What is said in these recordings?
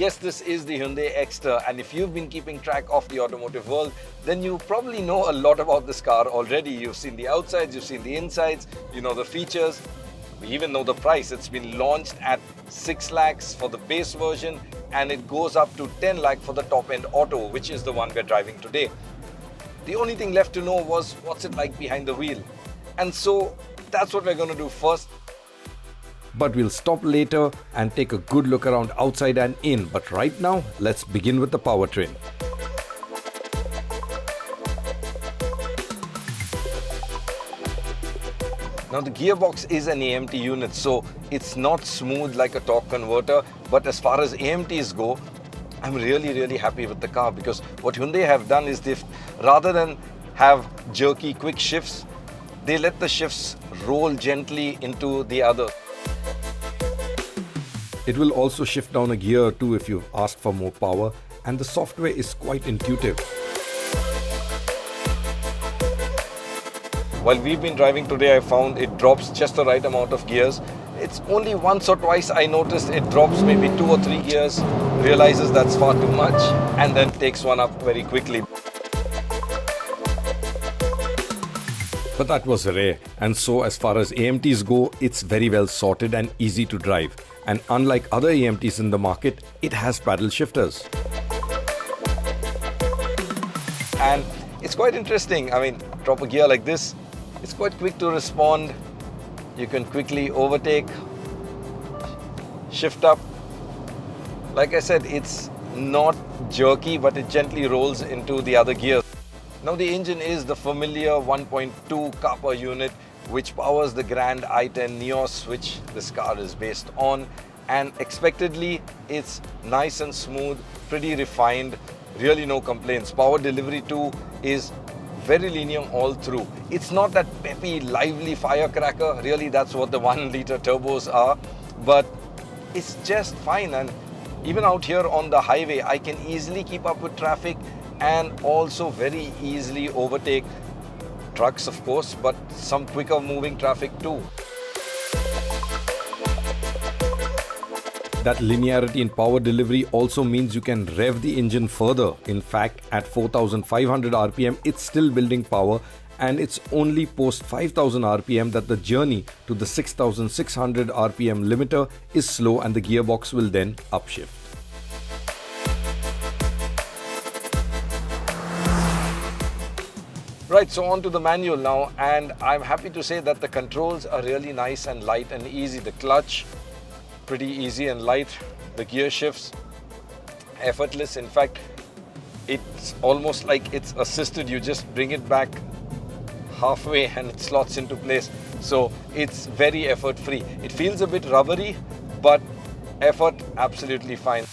Yes, this is the Hyundai Exter, and if you've been keeping track of the automotive world, then you probably know a lot about this car already. You've seen the outsides, you've seen the insides, you know the features, we even know the price. It's been launched at 6 lakhs for the base version, and it goes up to 10 lakh for the top-end auto, which is the one we're driving today. The only thing left to know was what's it like behind the wheel. And so that's what we're going to do first. But we'll stop later and take a good look around outside and in. But right now, let's begin with the powertrain. Now the gearbox is an AMT unit, so it's not smooth like a torque converter. But as far as AMTs go, I'm really happy with the car, because what Hyundai have done is rather than have jerky quick shifts, they let the shifts roll gently into the other. It will also shift down a gear or two if you've asked for more power, and the software is quite intuitive. While we've been driving today, I found it drops just the right amount of gears. It's only once or twice I noticed it drops maybe 2 or 3 gears, realizes that's far too much, and then takes one up very quickly. But that was rare, and so as far as AMTs go, it's very well sorted and easy to drive. And unlike other AMTs in the market, it has paddle shifters. And it's quite interesting. I mean, drop a gear like this, it's quite quick to respond. You can quickly overtake, shift up. Like I said, it's not jerky, but it gently rolls into the other gears. Now the engine is the familiar 1.2 copper unit, which powers the Grand i10 Neos, which this car is based on. And expectedly, it's nice and smooth, pretty refined, really no complaints. Power delivery too is very linear all through. It's not that peppy, lively firecracker. Really, that's what the 1-liter turbos are. But it's just fine. And even out here on the highway, I can easily keep up with traffic and also very easily overtake trucks, of course, but some quicker moving traffic too. That linearity in power delivery also means you can rev the engine further. In fact, at 4,500 RPM, it's still building power, and it's only post 5,000 RPM that the journey to the 6,600 RPM limiter is slow, and the gearbox will then upshift. Right, so on to the manual now, and I'm happy to say that the controls are really nice and light and easy. The clutch, pretty easy and light. The gear shifts, effortless. In fact, it's almost like it's assisted. You just bring it back halfway and it slots into place. So it's very effort-free. It feels a bit rubbery, but effort absolutely fine.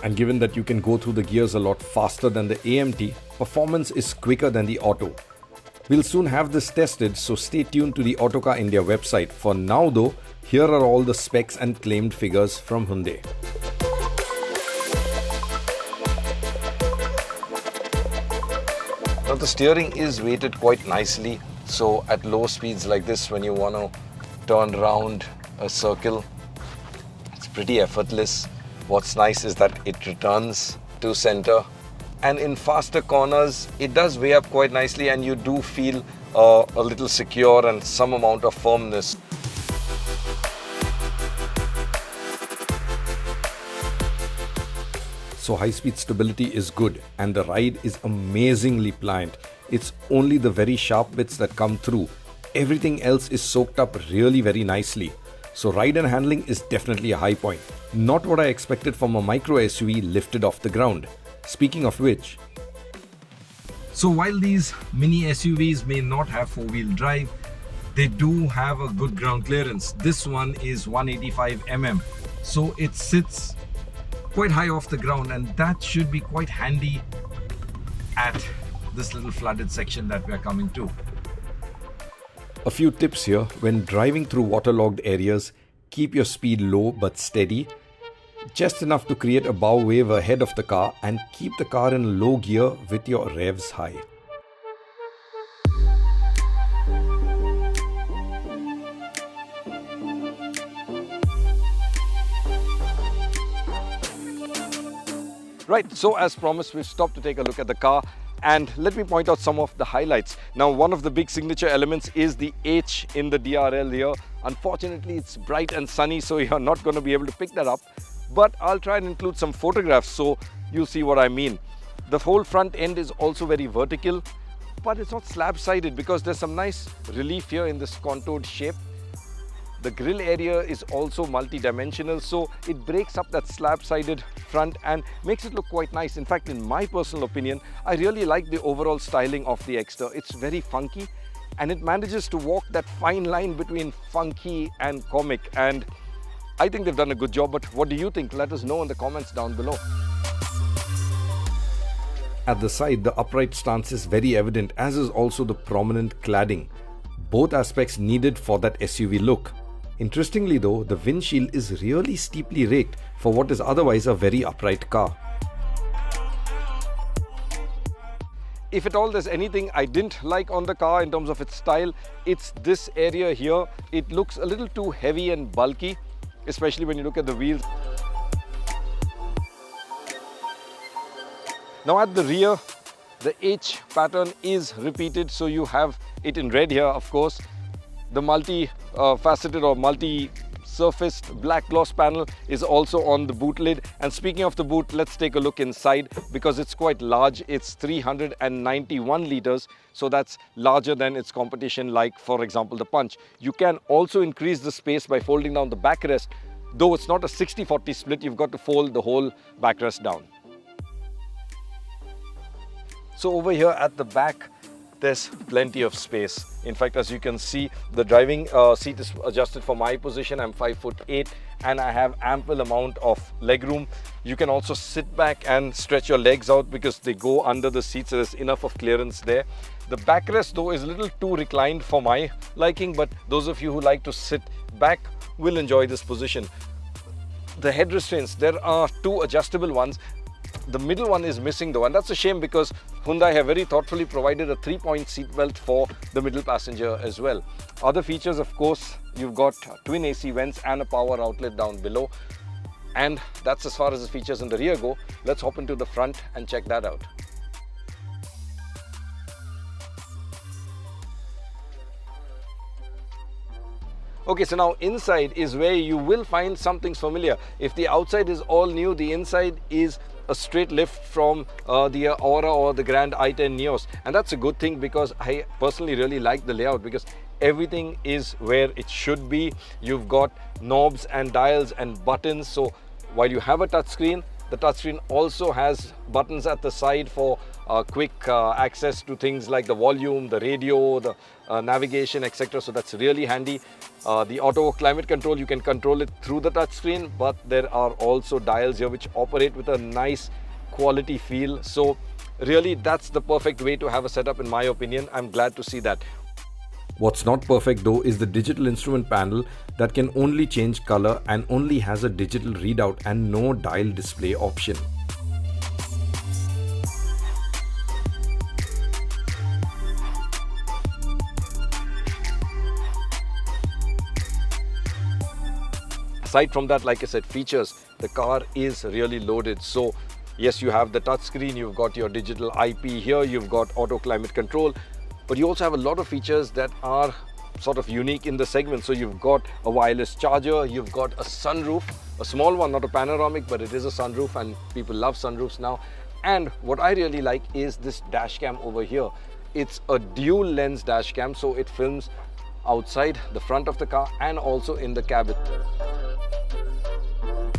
And given that you can go through the gears a lot faster than the AMT, performance is quicker than the auto. We'll soon have this tested, so stay tuned to the Autocar India website. For now though, here are all the specs and claimed figures from Hyundai. Now the steering is weighted quite nicely, so at low speeds like this, when you want to turn around a circle, it's pretty effortless. What's nice is that it returns to center, and in faster corners it does weigh up quite nicely, and you do feel a little secure and some amount of firmness. So high-speed stability is good, and the ride is amazingly pliant. It's only the very sharp bits that come through. Everything else is soaked up really very nicely. So ride and handling is definitely a high point. Not what I expected from a micro SUV lifted off the ground. Speaking of which, so while these mini SUVs may not have four-wheel drive, they do have a good ground clearance. This one is 185 mm, so it sits quite high off the ground, and that should be quite handy at this little flooded section that we are coming to. A few tips here: when driving through waterlogged areas, keep your speed low but steady, just enough to create a bow wave ahead of the car, and keep the car in low gear with your revs high. Right, so as promised, we've stopped to take a look at the car, and let me point out some of the highlights. Now, one of the big signature elements is the H in the DRL here. Unfortunately, it's bright and sunny, so you're not going to be able to pick that up, but I'll try and include some photographs so you'll see what I mean. The whole front end is also very vertical, but it's not slab-sided because there's some nice relief here in this contoured shape. The grille area is also multi-dimensional, so it breaks up that slab-sided front and makes it look quite nice. In fact, in my personal opinion, I really like the overall styling of the Exter. It's very funky and it manages to walk that fine line between funky and comic, and I think they've done a good job. But what do you think? Let us know in the comments down below. At the side, the upright stance is very evident, as is also the prominent cladding. Both aspects needed for that SUV look. Interestingly though, the windshield is really steeply raked for what is otherwise a very upright car. If at all there's anything I didn't like on the car in terms of its style, it's this area here. It looks a little too heavy and bulky, especially when you look at the wheels. Now at the rear, the H pattern is repeated, so you have it in red here, of course. The multi-faceted or multi-surfaced black gloss panel is also on the boot lid. And speaking of the boot, let's take a look inside because it's quite large. It's 391 liters, so that's larger than its competition, like for example the Punch. You can also increase the space by folding down the backrest. Though it's not a 60-40 split, you've got to fold the whole backrest down. So over here at the back, there's plenty of space. In fact, as you can see, the driving seat is adjusted for my position. I'm 5'8" and I have ample amount of leg room. You can also sit back and stretch your legs out because they go under the seat, so there's enough of clearance there. The backrest though is a little too reclined for my liking, but those of you who like to sit back will enjoy this position. The head restraints, there are two adjustable ones. The middle one is missing though, and that's a shame because Hyundai have very thoughtfully provided a 3-point seat belt for the middle passenger as well. Other features, of course, you've got twin AC vents and a power outlet down below. And that's as far as the features in the rear go. Let's hop into the front and check that out. Okay, so now inside is where you will find something familiar. If the outside is all new, the inside is a straight lift from the Aura or the Grand i10 Neos, and that's a good thing because I personally really like the layout because everything is where it should be. You've got knobs and dials and buttons, so while you have a touchscreen, the touchscreen also has buttons at the side for quick access to things like the volume, the radio, the navigation, etc. So that's really handy. The auto climate control, you can control it through the touchscreen, but there are also dials here which operate with a nice quality feel. So really that's the perfect way to have a setup in my opinion. I'm glad to see that. What's not perfect though is the digital instrument panel that can only change color and only has a digital readout and no dial display option. Aside from that, like I said, features, the car is really loaded. So yes, you have the touchscreen, you've got your digital IP here, you've got auto climate control, but you also have a lot of features that are sort of unique in the segment. So you've got a wireless charger, you've got a sunroof, a small one, not a panoramic, but it is a sunroof and people love sunroofs now. And what I really like is this dash cam over here. It's a dual lens dash cam, so it films outside the front of the car and also in the cabin.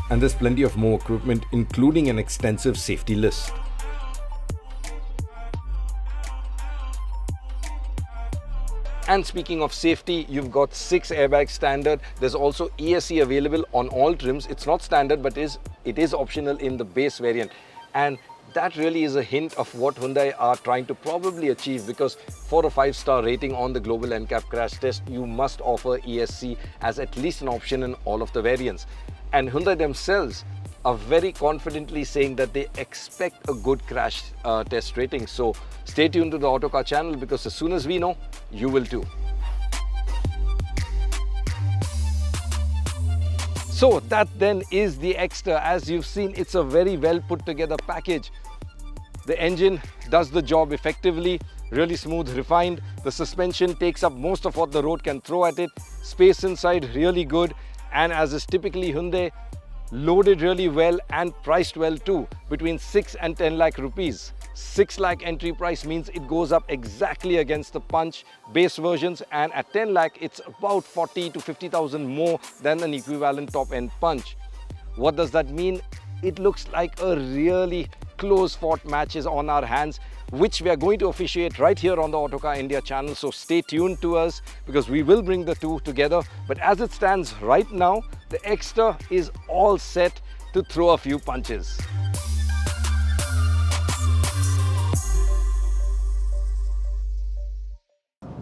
And there's plenty of more equipment, including an extensive safety list. And speaking of safety, you've got 6 airbags standard. There's also ESC available on all trims. It's not standard, but it is optional in the base variant. And that really is a hint of what Hyundai are trying to probably achieve, because for a 5-star rating on the global NCAP crash test, you must offer ESC as at least an option in all of the variants. And Hyundai themselves are very confidently saying that they expect a good crash test rating. So stay tuned to the Autocar channel, because as soon as we know, you will too. So that then is the Exter. As you've seen, it's a very well put together package. The engine does the job effectively, really smooth, refined. The suspension takes up most of what the road can throw at it. Space inside really good, and as is typically Hyundai, loaded really well and priced well too, between 6 and 10 lakh rupees. 6 lakh entry price means it goes up exactly against the Punch base versions, and at 10 lakh it's about 40 to 50,000 more than an equivalent top end Punch. What does that mean? It looks like a really close fought match is on our hands, which we are going to officiate right here on the Autocar India channel. So stay tuned to us, because we will bring the two together. But as it stands right now, the Exter is all set to throw a few punches.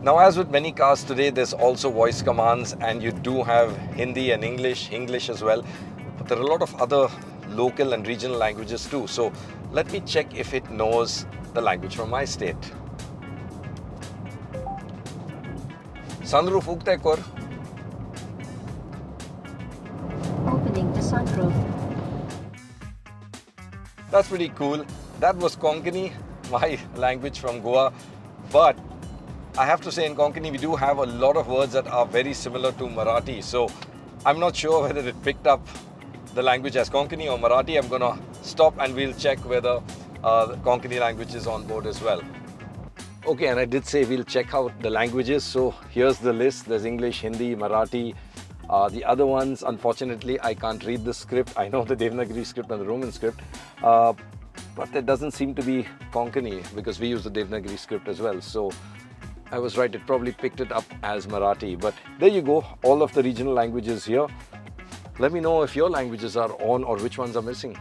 Now, as with many cars today, there's also voice commands, and you do have Hindi and English as well. But there are a lot of other local and regional languages too. So let me check if it knows the language from my state. Sunroof ukte kor. Opening the sunroof. That's pretty cool. That was Konkani, my language from Goa. But I have to say, in Konkani, we do have a lot of words that are very similar to Marathi. So I'm not sure whether it picked up the language as Konkani or Marathi. I'm going to stop and we'll check whether the Konkani language is on board as well. Okay, and I did say we'll check out the languages. So here's the list. There's English, Hindi, Marathi. The other ones, unfortunately, I can't read the script. I know the Devanagari script and the Roman script. But there doesn't seem to be Konkani, because we use the Devanagari script as well. So I was right, it probably picked it up as Marathi. But there you go, all of the regional languages here. Let me know if your languages are on or which ones are missing.